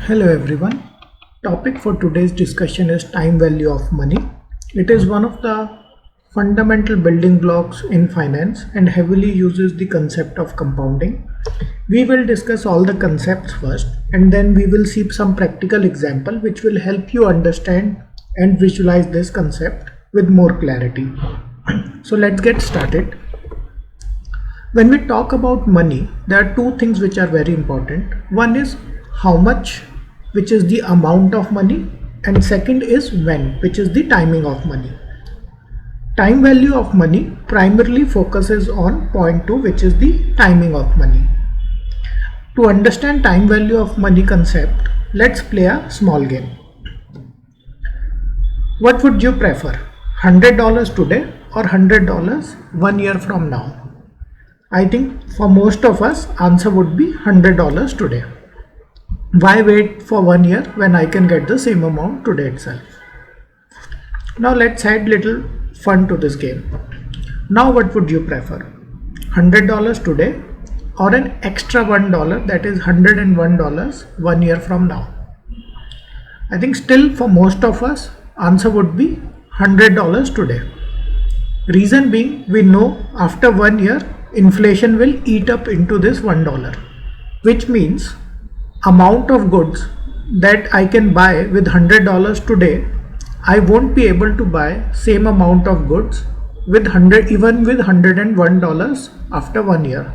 Hello everyone. Topic for today's discussion is time value of money. It is one of the fundamental building blocks in finance and heavily uses the concept of compounding. We will discuss all the concepts first and then we will see some practical example which will help you understand and visualize this concept with more clarity. So let's get started. When we talk about money, there are two things which are very important. One is how much, which is the amount of money, and second is when, which is the timing of money. Time value of money primarily focuses on point 2, which is the timing of money. To understand time value of money concept, let's play a small game. What would you prefer? $100 today or $100 1 year from now? I think for most of us, answer would be $100 today. Why wait for 1 year when I can get the same amount today itself? Now let's add little fun to this game. Now what would you prefer? $100 today or an extra $1, that is $101 1 year from now? I think still for most of us, answer would be $100 today. Reason being, we know after 1 year, inflation will eat up into this $1, which means amount of goods that I can buy with $100 today, I won't be able to buy same amount of goods with even with $101 after 1 year.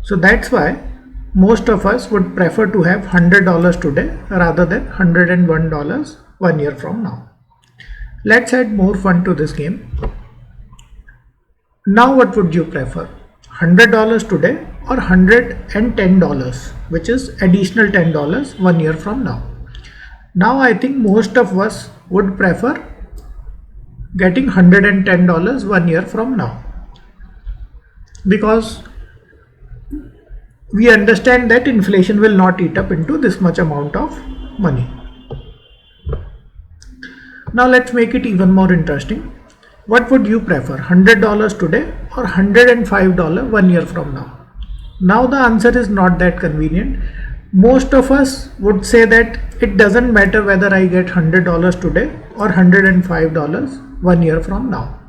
So that's why most of us would prefer to have $100 today rather than $101 1 year from now. Let's add more fun to this game. Now what would you prefer? $100 today or $110, which is additional $10 1 year from now? Now I think most of us would prefer getting $110 1 year from now, because we understand that inflation will not eat up into this much amount of money. Now let's make it even more interesting. What would you prefer? $100 today or $105 1 year from now? Now the answer is not that convenient. Most of us would say that it doesn't matter whether I get $100 today or $105 1 year from now.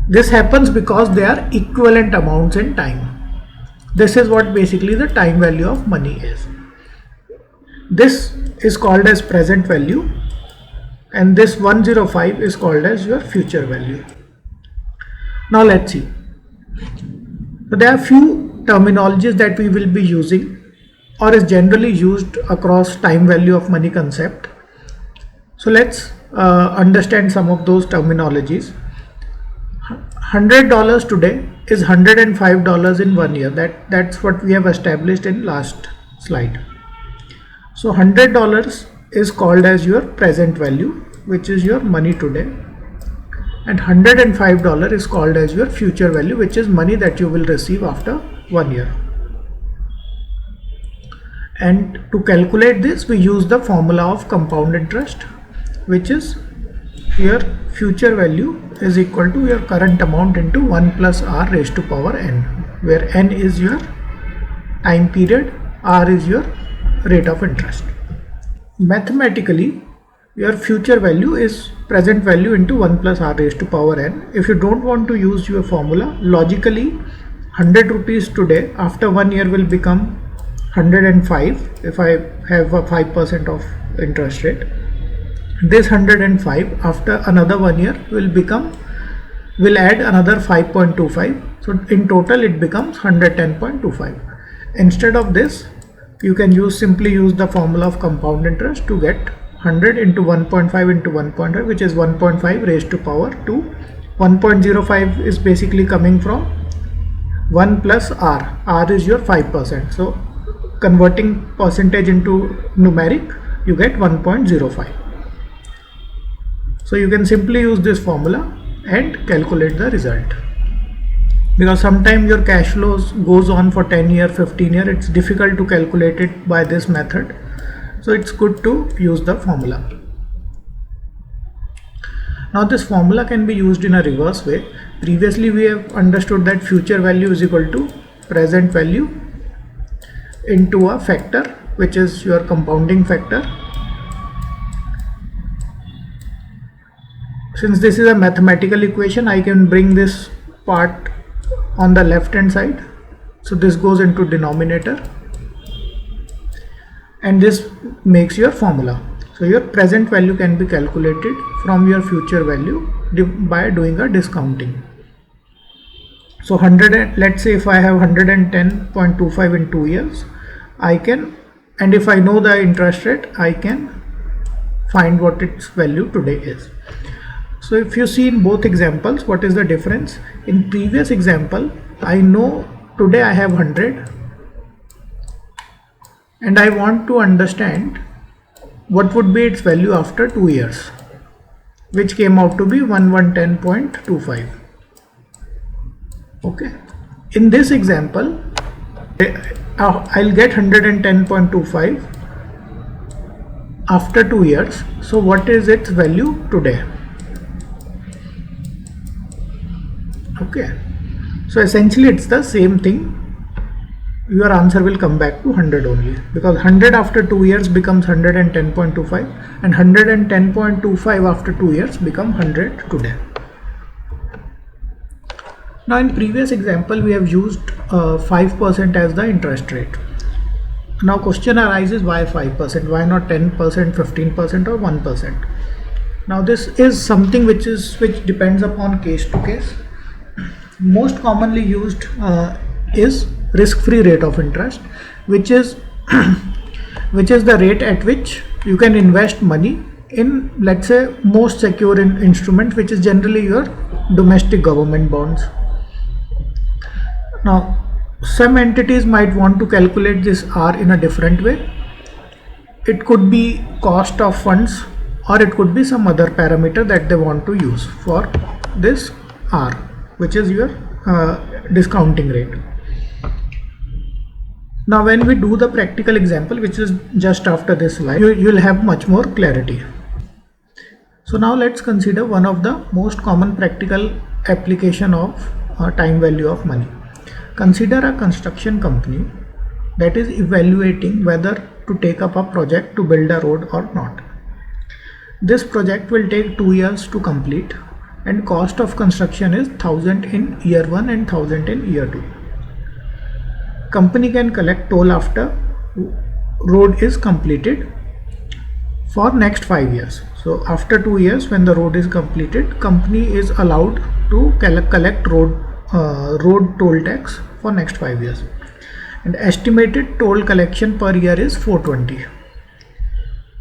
This happens because they are equivalent amounts in time. This is what basically the time value of money is. This is called as present value, and this 105 is called as your future value. Now let's see. So there are few terminologies that we will be using or is generally used across time value of money concept. So let's understand some of those terminologies. $100 today is $105 in 1 year. That's what we have established in last slide. So $100 is called as your present value, which is your money today, and $105 is called as your future value, which is money that you will receive after 1 year. And to calculate this, we use the formula of compound interest, which is your future value is equal to your current amount into 1 plus r raised to power n, where n is your time period, r is your rate of interest. Mathematically, your future value is present value into 1 plus r raised to power n. If you don't want to use your formula, logically 100 rupees today after 1 year will become 105 if I have a 5% of interest rate. This 105 after another 1 year will add another 5.25. So in total it becomes 110.25. Instead of this, you can simply use the formula of compound interest to get 100 into 1.5 into 1.5, which is 1.5 raised to power 2. 1.05 is basically coming from 1 plus r. R is your 5%. So converting percentage into numeric, you get 1.05. So you can simply use this formula and calculate the result. Because sometimes your cash flows goes on for 10 year, 15 year, it's difficult to calculate it by this method. So it's good to use the formula. Now this formula can be used in a reverse way. Previously we have understood that future value is equal to present value into a factor, which is your compounding factor. Since this is a mathematical equation, I can bring this part on the left hand side. So this goes into denominator, and this makes your formula. So your present value can be calculated from your future value by doing a discounting. So 100, let's say if I have 110.25 in 2 years, I can, and if I know the interest rate, I can find what its value today is. So if you see in both examples, what is the difference? In previous example, I know today I have 100 and I want to understand what would be its value after 2 years, which came out to be 1110.25. Okay. In this example, I'll get 110.25 after 2 years. So what is its value today? Okay, so essentially it's the same thing. Your answer will come back to 100 only, because 100 after 2 years becomes 110.25 and 110.25 after 2 years become 100 today. Now in previous example we have used 5% as the interest rate. Now question arises, why 5%? Why not 10%, 15% or 1%? Now this is something which depends upon case to case. Most commonly used is risk-free rate of interest, which is the rate at which you can invest money in, let's say, most secure instrument, which is generally your domestic government bonds. Now some entities might want to calculate this R in a different way. It could be cost of funds, or it could be some other parameter that they want to use for this R, which is your discounting rate. Now when we do the practical example, which is just after this slide, you'll have much more clarity. So now let's consider one of the most common practical application of time value of money. Consider a construction company that is evaluating whether to take up a project to build a road or not. This project will take 2 years to complete, and cost of construction is 1000 in year 1 and 1000 in year 2. Company can collect toll after road is completed for next 5 years. So after 2 years, when the road is completed, company is allowed to collect road toll tax for next 5 years, and estimated toll collection per year is 420.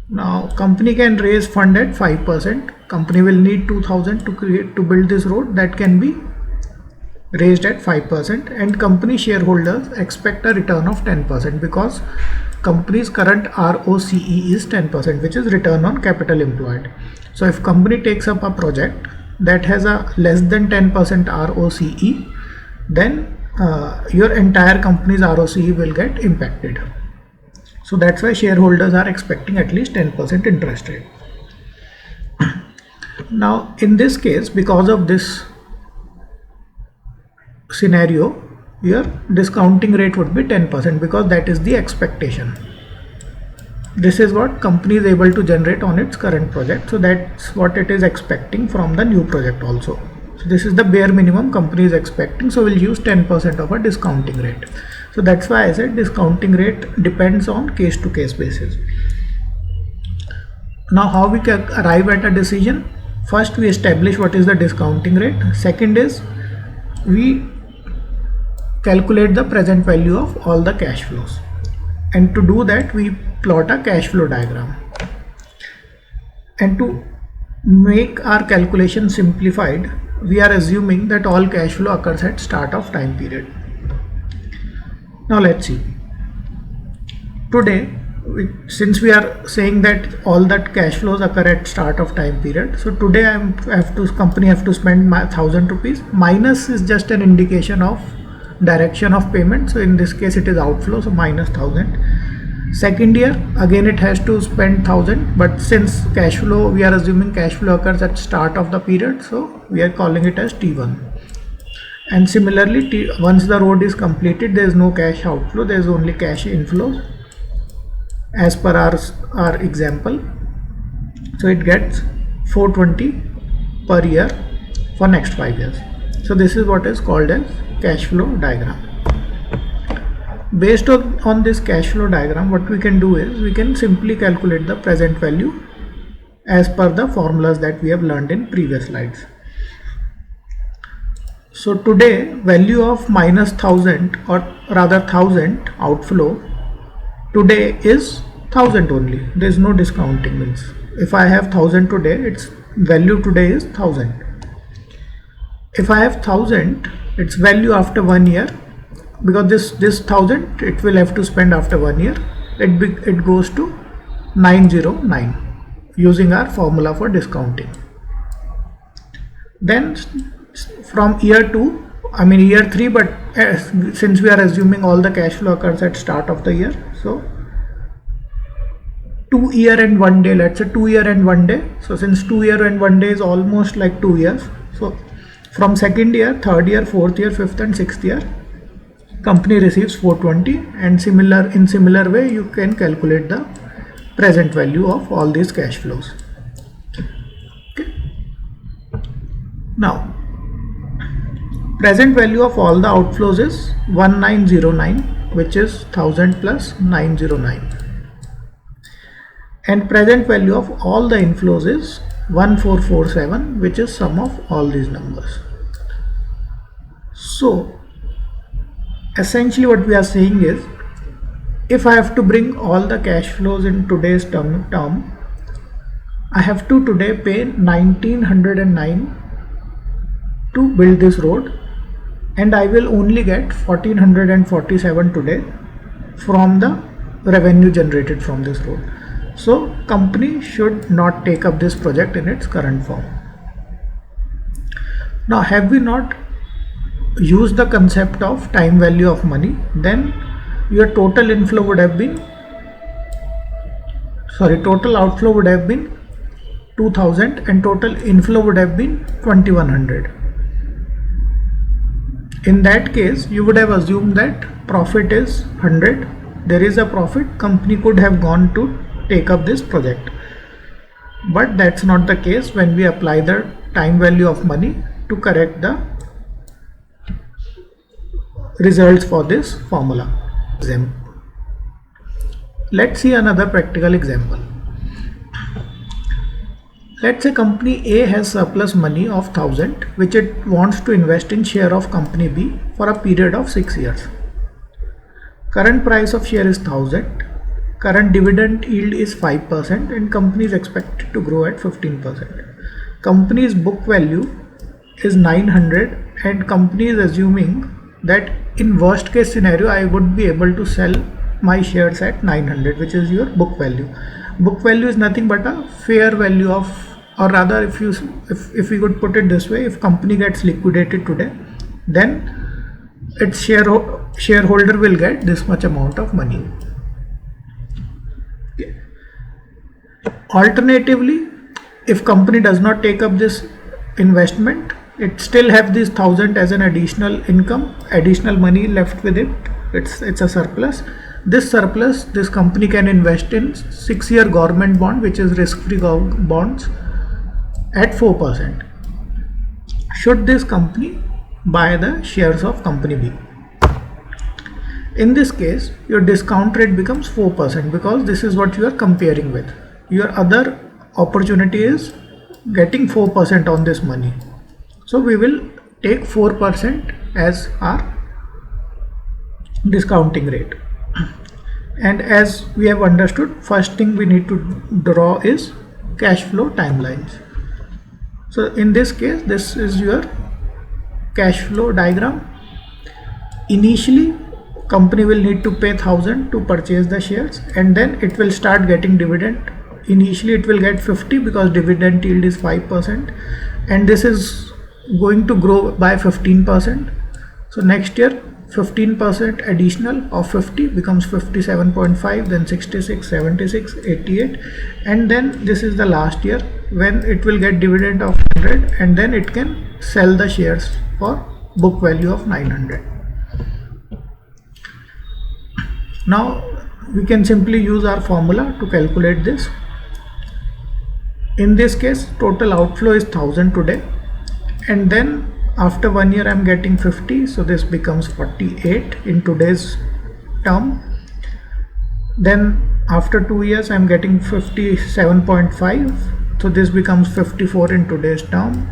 Now company can raise fund at 5%. Company will need 2000 to build this road, that can be raised at 5%, and company shareholders expect a return of 10% because company's current ROCE is 10%, which is return on capital employed. So if company takes up a project that has a less than 10% ROCE, then your entire company's ROCE will get impacted. So that's why shareholders are expecting at least 10% interest rate. Now in this case, because of this scenario, your discounting rate would be 10% because that is the expectation. This is what company is able to generate on its current project, so that's what it is expecting from the new project also. So this is the bare minimum company is expecting, so we'll use 10% of a discounting rate. So that's why I said discounting rate depends on case to case basis. Now how we can arrive at a decision? First we establish what is the discounting rate. Second is we calculate the present value of all the cash flows, and to do that we plot a cash flow diagram. And to make our calculation simplified, we are assuming that all cash flow occurs at start of time period. Now let's see. Today, since we are saying that all that cash flows occur at start of time period, so today company have to spend 1000 rupees. Minus is just an indication of direction of payment, so in this case it is outflow, so minus 1000. Second year, again it has to spend 1000, but since cash flow, we are assuming cash flow occurs at start of the period, so we are calling it as T1. And similarly, once the road is completed, there is no cash outflow, there is only cash inflow as per our example. So it gets 420 per year for next 5 years. So this is what is called as cash flow diagram. Based on this cash flow diagram, what we can do is we can simply calculate the present value as per the formulas that we have learned in previous slides. So today value of minus 1000 or rather 1000 outflow today is 1000 only. There is no discounting. Means if I have 1000 today, its value today is 1000. If I have 1000, its value after 1 year, because this 1000 it will have to spend after 1 year, it goes to 909 using our formula for discounting. Then from year 3, but since we are assuming all the cash flow occurs at start of the year, so 2 year and 1 day, let's say 2 year and 1 day. So since 2 year and 1 day is almost like 2 years, so from second year, third year, fourth year, fifth and sixth year, company receives 420, and in similar way you can calculate the present value of all these cash flows. Okay. Now present value of all the outflows is 1909, which is 1000 plus 909, and present value of all the inflows is 1447, which is sum of all these numbers. So essentially what we are saying is, if I have to bring all the cash flows in today's term, I have to today pay 1909 to build this road, and I will only get 1447 today from the revenue generated from this road. So company should not take up this project in its current form. Now have we not used the concept of time value of money, then your total outflow would have been 2000 and total inflow would have been 2100. In that case, you would have assumed that profit is 100. There is a profit, company could have gone to take up this project. But that's not the case when we apply the time value of money to correct the results for this formula. Let's see another practical example. Let's say company A has surplus money of 1000 which it wants to invest in share of company B for a period of 6 years. Current price of share is 1000, current dividend yield is 5%, and company is expected to grow at 15%. Company's book value is 900, and company is assuming that in worst case scenario I would be able to sell my shares at 900, which is your book value. Book value is nothing but a fair value of, or rather if we could put it this way, if company gets liquidated today, then its shareholder will get this much amount of money. Okay. Alternatively, if company does not take up this investment, it still have this 1000 as an additional income, additional money left with it. It's a surplus. This surplus, this company can invest in 6-year government bond, which is risk-free bonds at 4%. Should this company buy the shares of company B? In this case, your discount rate becomes 4% because this is what you are comparing with. Your other opportunity is getting 4% on this money. So we will take 4% as our discounting rate. And as we have understood, first thing we need to draw is cash flow timelines. So in this case, this is your cash flow diagram. Initially, company will need to pay 1000 to purchase the shares, and then it will start getting dividend. Initially it will get 50 because dividend yield is 5%, and this is going to grow by 15%. So next year 15% additional of 50 becomes 57.5, then 66, 76, 88, and then this is the last year when it will get dividend of 100, and then it can sell the shares for book value of 900. Now we can simply use our formula to calculate this. In this case, total outflow is 1000 today, and then after 1 year I'm getting 50, so this becomes 48 in today's term. Then after 2 years I'm getting 57.5, so this becomes 54 in today's term,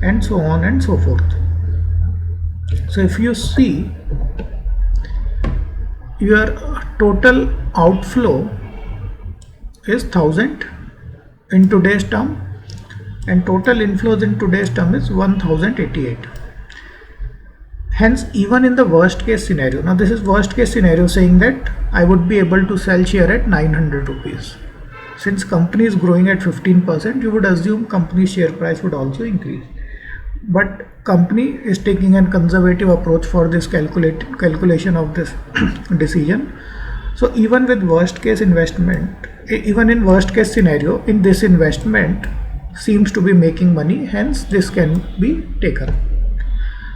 and so on and so forth. So if you see, your total outflow is 1000 in today's term, and total inflows in today's term is 1088. Hence, even in the worst case scenario, now this is worst case scenario saying that I would be able to sell share at 900 rupees. Since company is growing at 15%, you would assume company share price would also increase. But company is taking a conservative approach for this calculation of this decision. So even with worst case investment, even in worst case scenario, in this investment seems to be making money, hence this can be taken.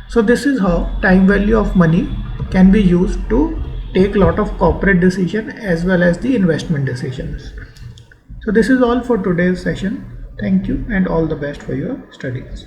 So this is how time value of money can be used to take a lot of corporate decision as well as the investment decisions. So this is all for today's session. Thank you and all the best for your studies.